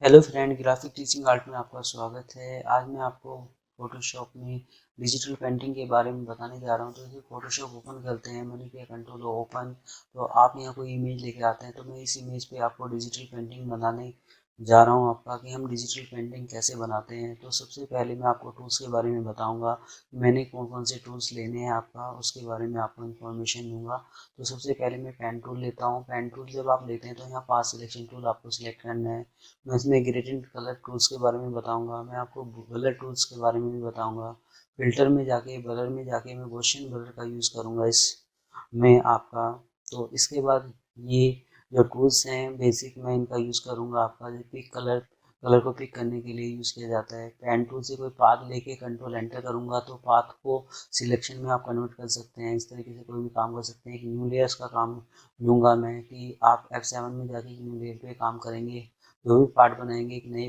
Hello friend, graphic teaching art में आपका स्वागत है। आज मैं आपको फोटोशॉप में डिजिटल पेंटिंग के बारे में बताने जा रहा हूँ। तो फोटोशॉप ओपन करते हैं, मैंने किया कंट्रोल ओपन। तो आप यहाँ कोई इमेज लेके आते हैं, तो मैं इस इमेज पे आपको डिजिटल पेंटिंग बनाने जा रहा हूँ आपका कि हम डिजिटल पेंटिंग कैसे बनाते हैं। तो सबसे पहले मैं आपको टूल्स के बारे में बताऊँगा, मैंने कौन कौन से टूल्स लेने हैं आपका, उसके बारे में आपको इन्फॉर्मेशन दूंगा। तो सबसे पहले मैं पेन टूल लेता हूँ। पेन टूल जब आप लेते हैं तो यहाँ पास सिलेक्शन टूल आपको सिलेक्ट करना है। मैं इसमें ग्रेडिएंट कलर टूल्स के बारे में बताऊंगा, मैं आपको कलर टूल्स के बारे में भी बताऊंगा। फिल्टर में जाके ब्लर में जाके मैं गॉसियन ब्लर का यूज़ करूंगा इसमें आपका। तो इसके बाद ये जो टूल्स हैं बेसिक, मैं इनका यूज़ करूंगा आपका। जो पिक कलर, कलर को पिक करने के लिए यूज़ किया जाता है। पेन टूल से कोई पाथ लेके कंट्रोल एंटर करूंगा तो पाथ को सिलेक्शन में आप कन्वर्ट कर सकते हैं। इस तरीके से कोई भी काम कर सकते हैं। एक न्यू लेयर्स का काम लूँगा मैं कि आप F7 में जाके न्यू लेयर पे काम करेंगे, जो भी पार्ट बनाएंगे एक नए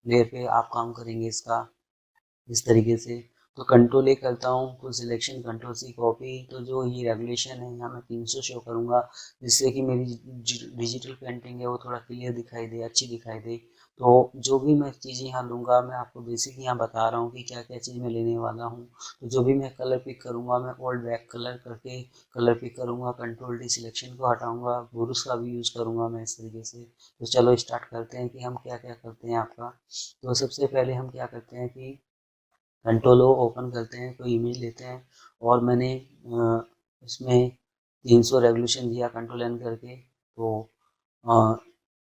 लेयर पे आप काम करेंगे इसका, इस तरीके से। तो कंट्रोल ए करता हूँ, full selection, control C copy. तो जो ये रेगुलेशन है यहाँ मैं 300 शो करूँगा, जिससे कि मेरी डिजिटल पेंटिंग है वो थोड़ा क्लियर दिखाई दे, अच्छी दिखाई दे। तो जो भी मैं चीज़ें यहाँ लूँगा, मैं आपको बेसिक यहाँ बता रहा हूँ कि क्या क्या चीज़ मैं लेने वाला हूँ। तो जो भी मैं कलर पिक करूँगा, मैं ओल्ड बैक कलर करके कलर पिक करूँगा, कंट्रोल डी सिलेक्शन को हटाऊँगा, ब्रूस का भी यूज़ करूँगा मैं इस तरीके से। तो चलो स्टार्ट करते हैं कि हम क्या क्या करते हैं आपका। तो सबसे पहले हम क्या करते हैं कि कंट्रोल ओ ओपन करते हैं, कोई इमेज लेते हैं। और मैंने इसमें 300 रेवोल्यूशन दिया कंट्रोल एन करके। तो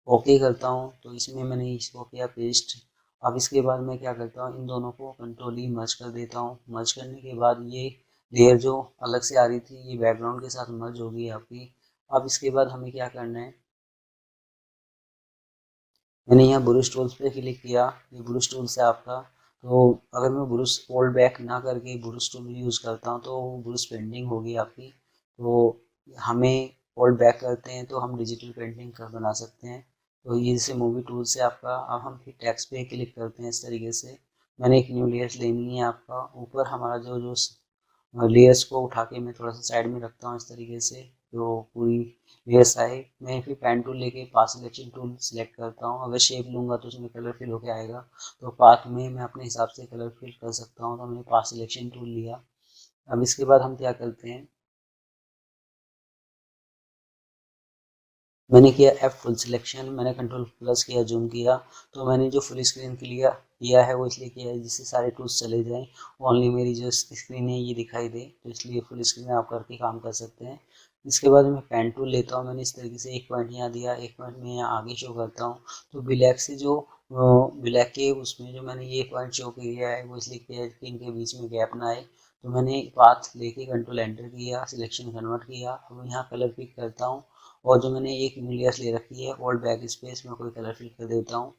ओके करता हूँ। तो इसमें मैंने इसको किया पेस्ट। अब इसके बाद मैं क्या करता हूँ, इन दोनों को कंट्रोल ई मर्ज कर देता हूँ। मर्ज करने के बाद ये लेयर जो अलग से आ रही थी ये बैकग्राउंड के साथ मर्ज होगी आपकी। अब इसके बाद हमें क्या करना है, मैंने यहाँ ब्रश टूल्स पे क्लिक किया। ये ब्रश टूल्स है आपका। तो अगर मैं ब्रश फोल्ड बैक ना करके ब्रश टूल यूज़ करता हूँ तो ब्रश पेंटिंग होगी आपकी। तो हमें फोल्ड बैक करते हैं तो हम डिजिटल पेंटिंग कर बना सकते हैं। तो ये जैसे मूवी टूल्स है आपका। अब हम फिर टेक्स्ट पे क्लिक करते हैं इस तरीके से। मैंने एक न्यू लेयर्स लेनी है आपका। ऊपर हमारा जो जो लेयर्स को उठा के मैं थोड़ा सा साइड में रखता हूँ इस तरीके से, जो पूरी लेयर्स आए। मैं फिर पेन टूल लेके पाथ सिलेक्शन टूल सिलेक्ट करता हूँ। अगर शेप लूँगा तो उसमें कलर फिल होके आएगा। तो पाथ में मैं अपने हिसाब से कलर फिल कर सकता हूँ। तो मैंने पाथ सिलेक्शन टूल लिया। अब इसके बाद हम क्या करते हैं, मैंने किया एफ फुल सिलेक्शन, मैंने कंट्रोल प्लस किया, जूम किया। तो मैंने जो फुल स्क्रीन क्लियर किया है वो इसलिए किया है जिससे सारे टूल्स चले जाएं, ओनली मेरी जो स्क्रीन है ये दिखाई दे। तो इसलिए फुल स्क्रीन आप करके काम कर सकते हैं। इसके बाद मैं पेन टूल लेता हूँ। मैंने इस तरीके से एक पॉइंट यहाँ दिया, एक पॉइंट में यहाँ आगे शो करता हूँ। तो ब्लैक से जो ब्लैक के उसमें जो मैंने ये पॉइंट शो किया है वो इसलिए किया है कि इनके बीच में गैप ना आए। तो मैंने पाथ लेके कंट्रोल एंटर किया, सिलेक्शन कन्वर्ट किया। अब यहाँ कलर पिक करता हूँ। और जो मैंने एक न्यूक्लियस ले रखी है ओल्ड बैक स्पेस में कोई कलर फिल कर देता हूँ।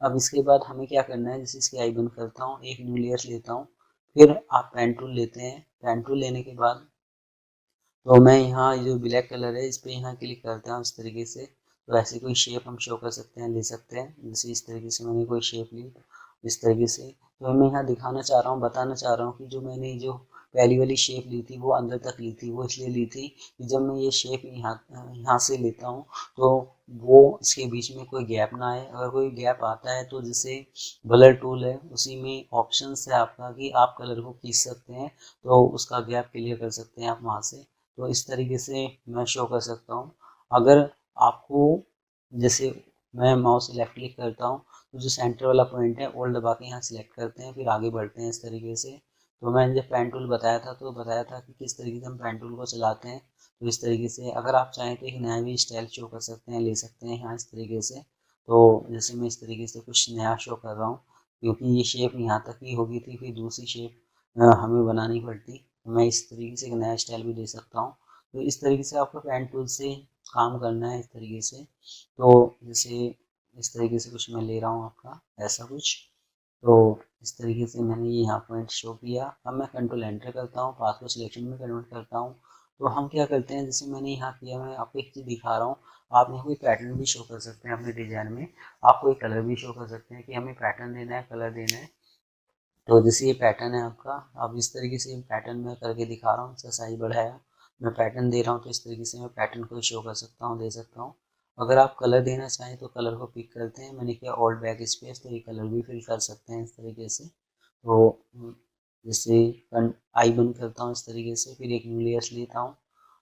अब इसके बाद हमें क्या करना है, जैसे इसकी आई बंद करता हूँ, एक न्यूक्लियस लेता हूँ। फिर आप पेन टूल लेते हैं। पेन टूल लेने के बाद तो मैं यहाँ जो ब्लैक कलर है इस पर यहाँ क्लिक करता हूँ इस तरीके से। तो ऐसे कोई शेप हम शो कर सकते हैं, ले सकते हैं। जैसे इस तरीके से मैंने कोई शेप ली इस तरीके से। तो मैं यहाँ दिखाना चाह रहा हूँ, बताना चाह रहा हूँ कि जो मैंने जो पहली वाली शेप ली थी वो अंदर तक ली थी। वो इसलिए ली थी कि जब मैं ये शेप यहाँ यहाँ से लेता हूँ तो वो इसके बीच में कोई गैप ना आए। अगर कोई गैप आता है तो जैसे ब्लर टूल है उसी में ऑप्शन है आपका कि आप कलर को खींच सकते हैं, तो उसका गैप क्लियर कर सकते हैं आप वहाँ से। तो इस तरीके से मैं शो कर सकता हूँ। अगर आपको, जैसे मैं माउस लेफ्ट क्लिक करता हूँ तो जो सेंटर वाला पॉइंट है ओल्ड दबा के यहाँ सिलेक्ट करते हैं, फिर आगे बढ़ते हैं इस तरीके से। तो मैंने जब पेन टूल बताया था तो बताया था कि किस तरीके से हम पेन टूल को चलाते हैं। तो इस तरीके से अगर आप चाहें तो एक नया भी स्टाइल शो कर सकते हैं, ले सकते हैं यहाँ इस तरीके से। तो जैसे मैं इस तरीके से कुछ नया शो कर रहा हूँ, क्योंकि ये शेप यहाँ तक ही होगी थी, फिर दूसरी शेप हमें बनानी पड़ती। तो मैं इस तरीके से एक नया स्टाइल भी दे सकता हूँ। तो इस तरीके से आपको पेन टूल से काम करना है इस तरीके से। तो जैसे इस तरीके से कुछ मैं ले रहा हूँ आपका, ऐसा कुछ। तो इस तरीके से मैंने ये यहाँ पॉइंट शो किया। अब मैं कंट्रोल एंटर करता हूँ, पाथ को सिलेक्शन में कन्वर्ट करता हूँ। तो हम क्या करते हैं, जैसे मैंने यहाँ किया, मैं आपको एक चीज़ दिखा रहा हूँ। आप यहाँ कोई पैटर्न भी शो कर सकते हैं अपने डिजाइन में। आप कोई कलर भी शो कर सकते हैं कि हमें पैटर्न देना है, कलर देना है। तो जैसे ये पैटर्न है आपका, अब इस तरीके से पैटर्न में करके दिखा रहा हूँ। इसका साइज बढ़ाया, मैं पैटर्न दे रहा हूँ तो इस तरीके से मैं पैटर्न को शो कर सकता हूँ, दे सकता हूँ। अगर आप कलर देना चाहें तो कलर को पिक करते हैं, मैंने किया ऑल्ट बैक स्पेस, तो ये कलर भी फिल कर सकते हैं इस तरीके से। तो जैसे आई बंद करता हूँ इस तरीके से, फिर एक न्यू लेयर्स लेता हूँ।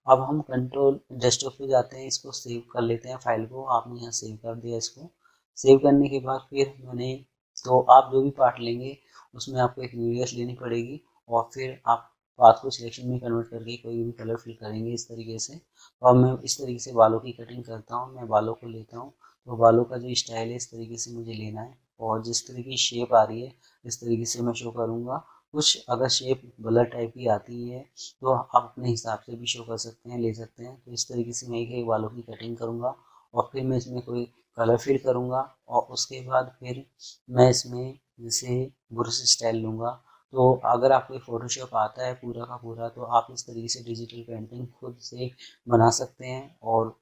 अब हम कंट्रोल डेस्कटॉप पे जाते हैं, इसको सेव कर लेते हैं फाइल को। आपने यहाँ सेव कर दिया इसको। सेव करने के बाद फिर मैंने, तो आप जो भी पार्ट लेंगे उसमें आपको एक न्यू लेयर्स लेनी पड़ेगी, और फिर आप पाथ को सिलेक्शन में कन्वर्ट करके कोई भी कलर फिल करेंगे इस तरीके से। तो अब मैं इस तरीके से बालों की कटिंग करता हूँ। मैं बालों को लेता हूँ, तो बालों का जो स्टाइल है इस तरीके से मुझे लेना है, और जिस तरीके की शेप आ रही है इस तरीके से मैं शो करूँगा। कुछ अगर शेप ब्लर टाइप की आती है तो आप अपने हिसाब से भी शो कर सकते हैं, ले सकते हैं। तो इस तरीके से मैं एक बालों की कटिंग करूँगा, और फिर मैं इसमें कोई कलर फिल करूँगा, और उसके बाद फिर मैं इसमें जैसे ब्रश स्टाइल लूँगा। तो अगर आपको फोटोशॉप आता है पूरा का पूरा, तो आप इस तरीके से डिजिटल पेंटिंग खुद से बना सकते हैं। और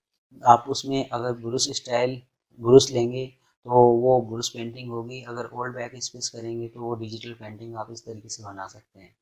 आप उसमें अगर ब्रश स्टाइल ब्रश लेंगे तो वो ब्रश पेंटिंग होगी, अगर ओल्ड बैक स्पेस करेंगे तो वो डिजिटल पेंटिंग आप इस तरीके से बना सकते हैं।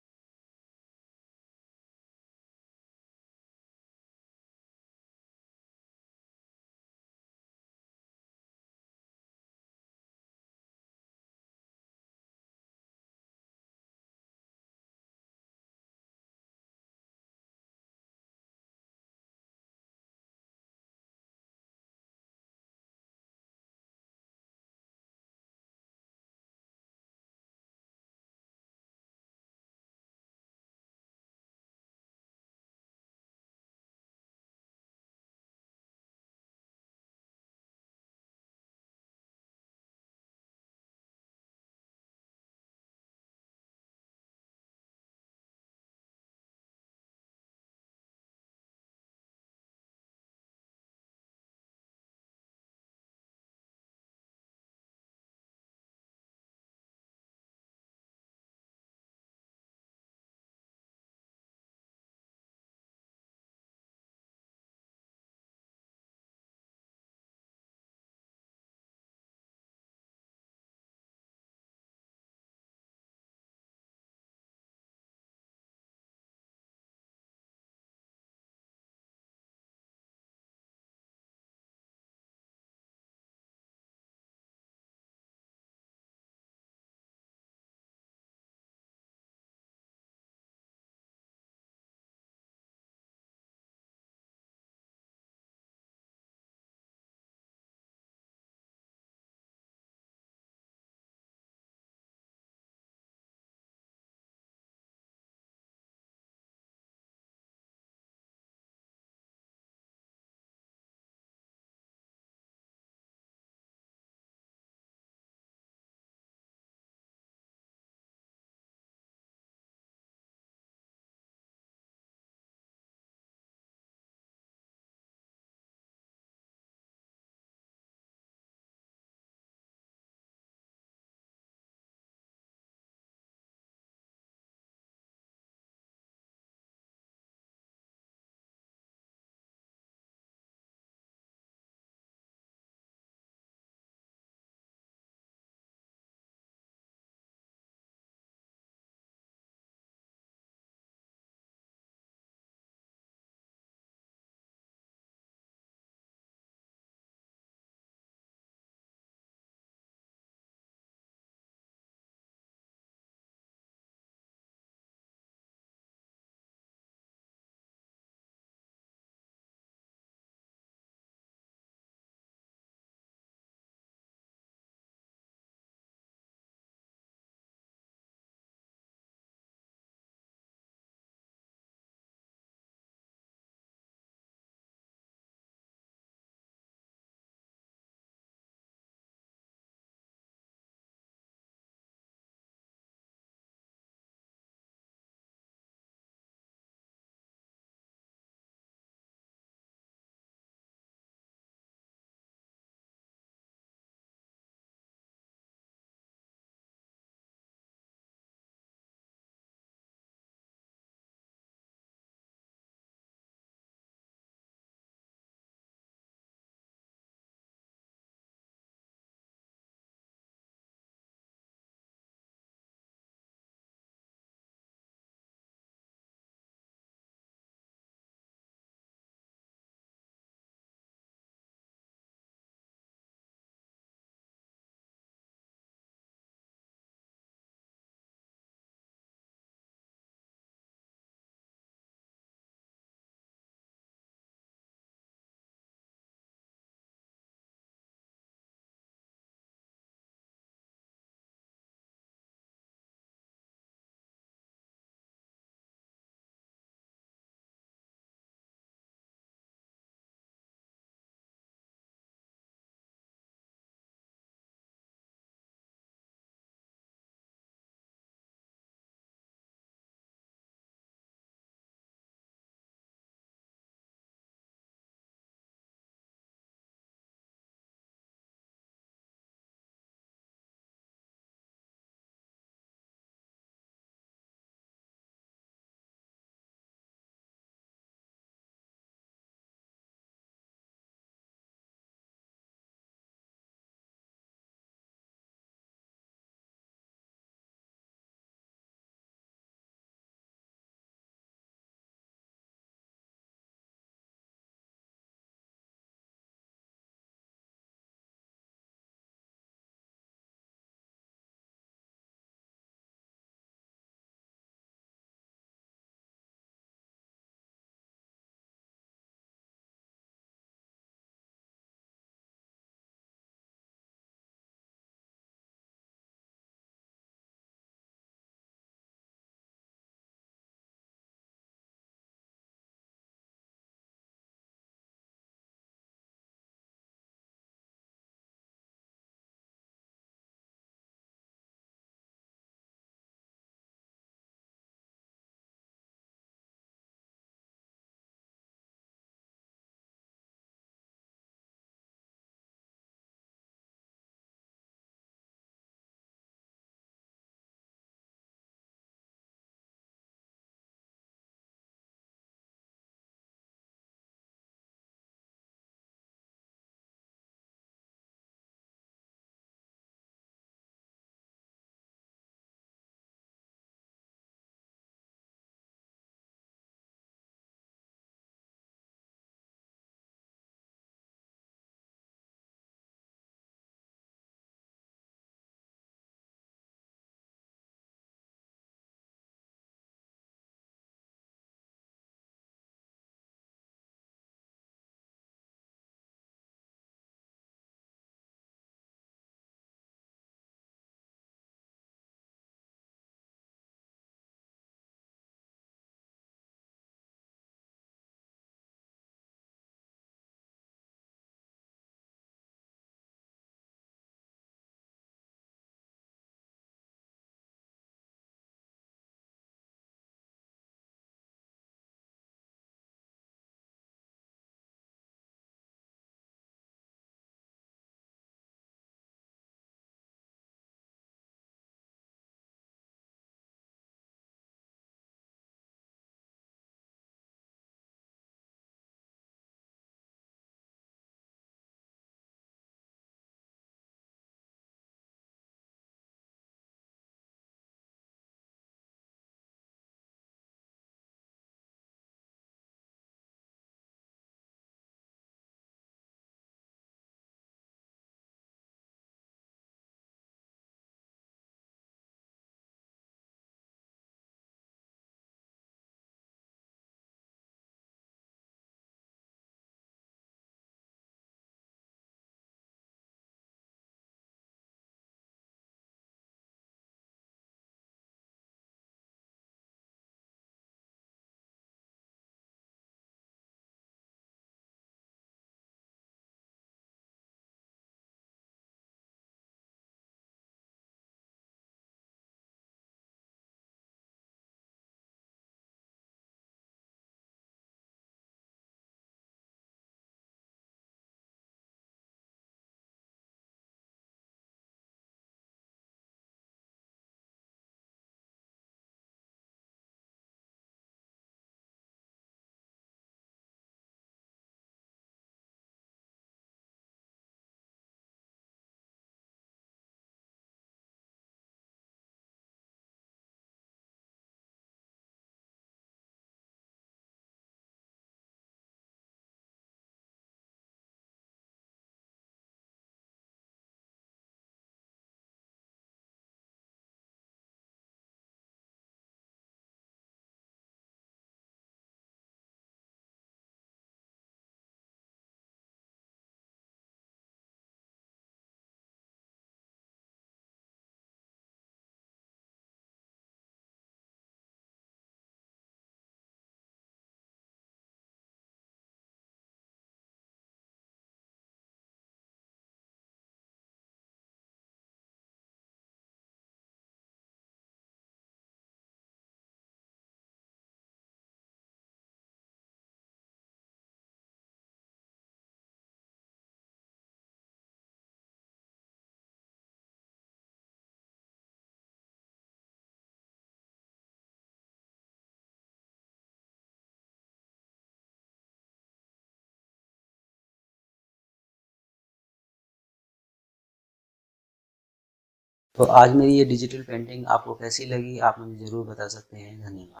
तो आज मेरी ये डिजिटल पेंटिंग आपको कैसी लगी, आप मुझे ज़रूर बता सकते हैं। धन्यवाद।